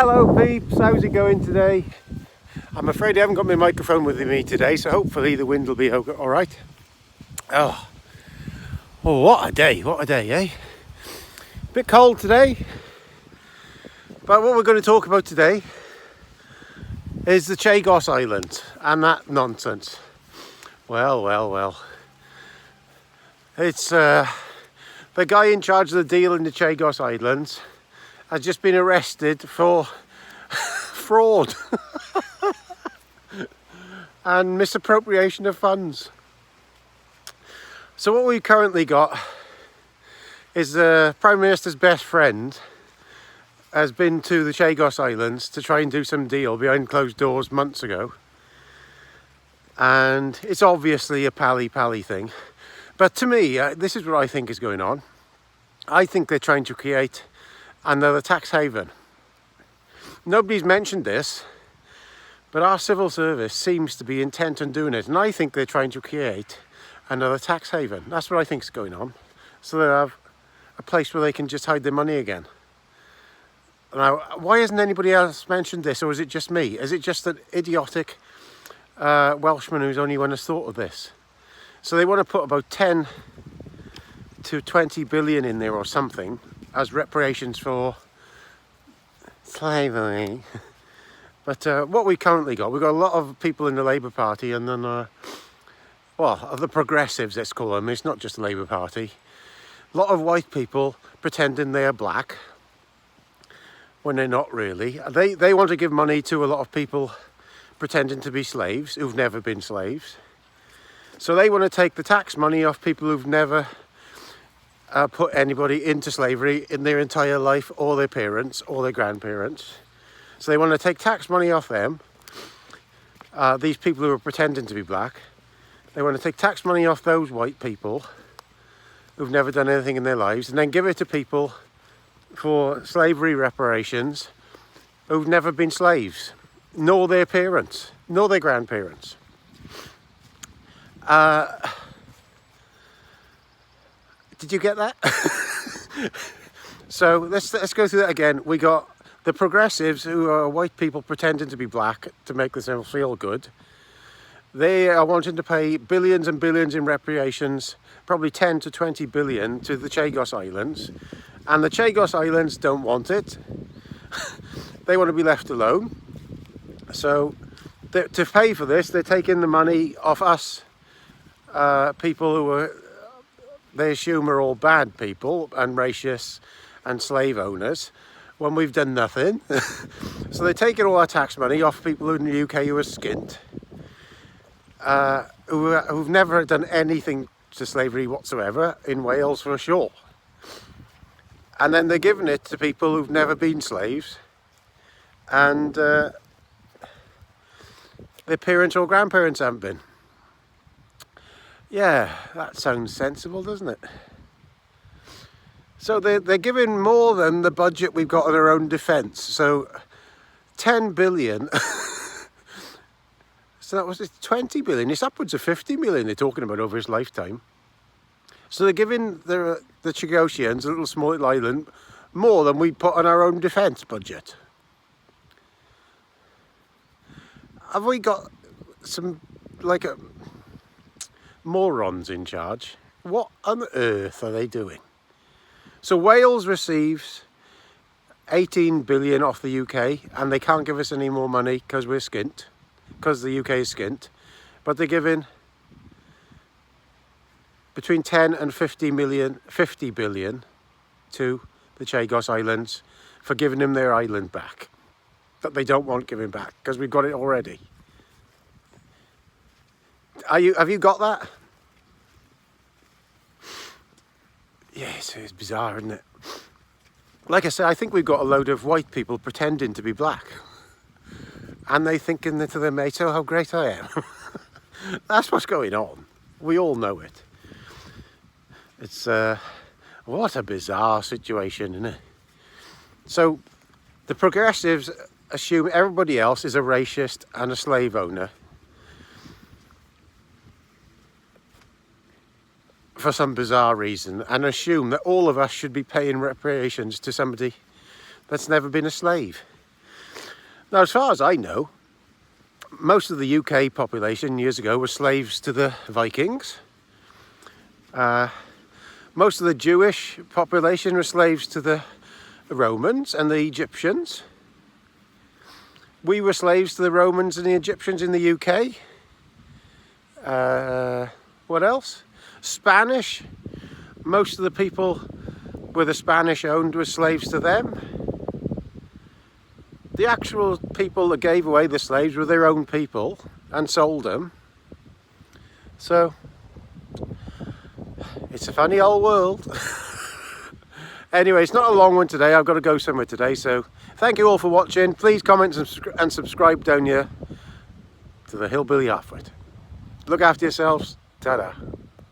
Hello peeps, how's it going today? I'm afraid I haven't got my microphone with me today, so hopefully the wind will be alright. Oh, what a day, eh? Bit cold today, but what we're going to talk about today is the Chagos Islands and that nonsense. Well. It's the guy in charge of the deal in the Chagos Islands has just been arrested for fraud and misappropriation of funds. So what we've currently got is the Prime Minister's best friend has been to the Chagos Islands to try and do some deal behind closed doors months ago. And it's obviously a pally thing. But to me, this is what I think is going on. I think they're trying to create another tax haven. Nobody's mentioned this, but our civil service seems to be intent on doing it. And I think they're trying to create another tax haven. That's what I think is going on. So they have a place where they can just hide their money again. Now, why hasn't anybody else mentioned this, or is it just me? Is it just an idiotic Welshman who's only one has thought of this? So they want to put about 10 to 20 billion in there or something as reparations for slavery. But what we currently got, we've got a lot of people in the Labour Party and then, the progressives, let's call them. It's not just the Labour Party. A lot of white people pretending they're black when they're not really. They want to give money to a lot of people pretending to be slaves who've never been slaves. So they want to take the tax money off people who've never put anybody into slavery in their entire life, or their parents, or their grandparents. So they want to take tax money off them, these people who are pretending to be black. They want to take tax money off those white people who've never done anything in their lives, and then give it to people for slavery reparations who've never been slaves, nor their parents, nor their grandparents. Did you get that? So let's go through that again. We got the progressives, who are white people pretending to be black to make themselves feel good. They are wanting to pay billions and billions in reparations, probably 10 to 20 billion to the Chagos Islands. And the Chagos Islands don't want it. They want to be left alone. So to pay for this, they're taking the money off us, people who they assume are all bad people and racists and slave owners, when we've done nothing. So they're taking all our tax money off people in the UK who are skint, who've never done anything to slavery whatsoever, in Wales for sure. And then they're giving it to people who've never been slaves, and their parents or grandparents haven't been. Yeah, that sounds sensible, doesn't it? So they're giving more than the budget we've got on our own defence. So 10 billion. So that was 20 billion. It's upwards of 50 million they're talking about over his lifetime. So they're giving the Chagosians, a little small little island, more than we put on our own defence budget. Have we got some, morons in charge? What on earth are they doing? So Wales receives 18 billion off the UK, and they can't give us any more money because we're skint, because the UK is skint. But they're giving between 10 and 50 billion to the Chagos Islands for giving them their island back, that they don't want giving back because we've got it already. Have you got that? Yes, it's bizarre, isn't it? Like I say, I think we've got a load of white people pretending to be black, and they thinking to their mates, "Oh, how great I am." That's what's going on. We all know it. It's what a bizarre situation, isn't it? So the progressives assume everybody else is a racist and a slave owner for some bizarre reason, and assume that all of us should be paying reparations to somebody that's never been a slave. Now, as far as I know, most of the UK population years ago were slaves to the Vikings. Most of the Jewish population were slaves to the Romans and the Egyptians. We were slaves to the Romans and the Egyptians in the UK. What else? Spanish. Most of the people where the Spanish owned were slaves to them. The actual people that gave away the slaves were their own people and sold them. So, it's a funny old world. Anyway, it's not a long one today. I've got to go somewhere today. So, thank you all for watching. Please comment and subscribe down here to the Hillbilly Offwit. Look after yourselves. Ta-da.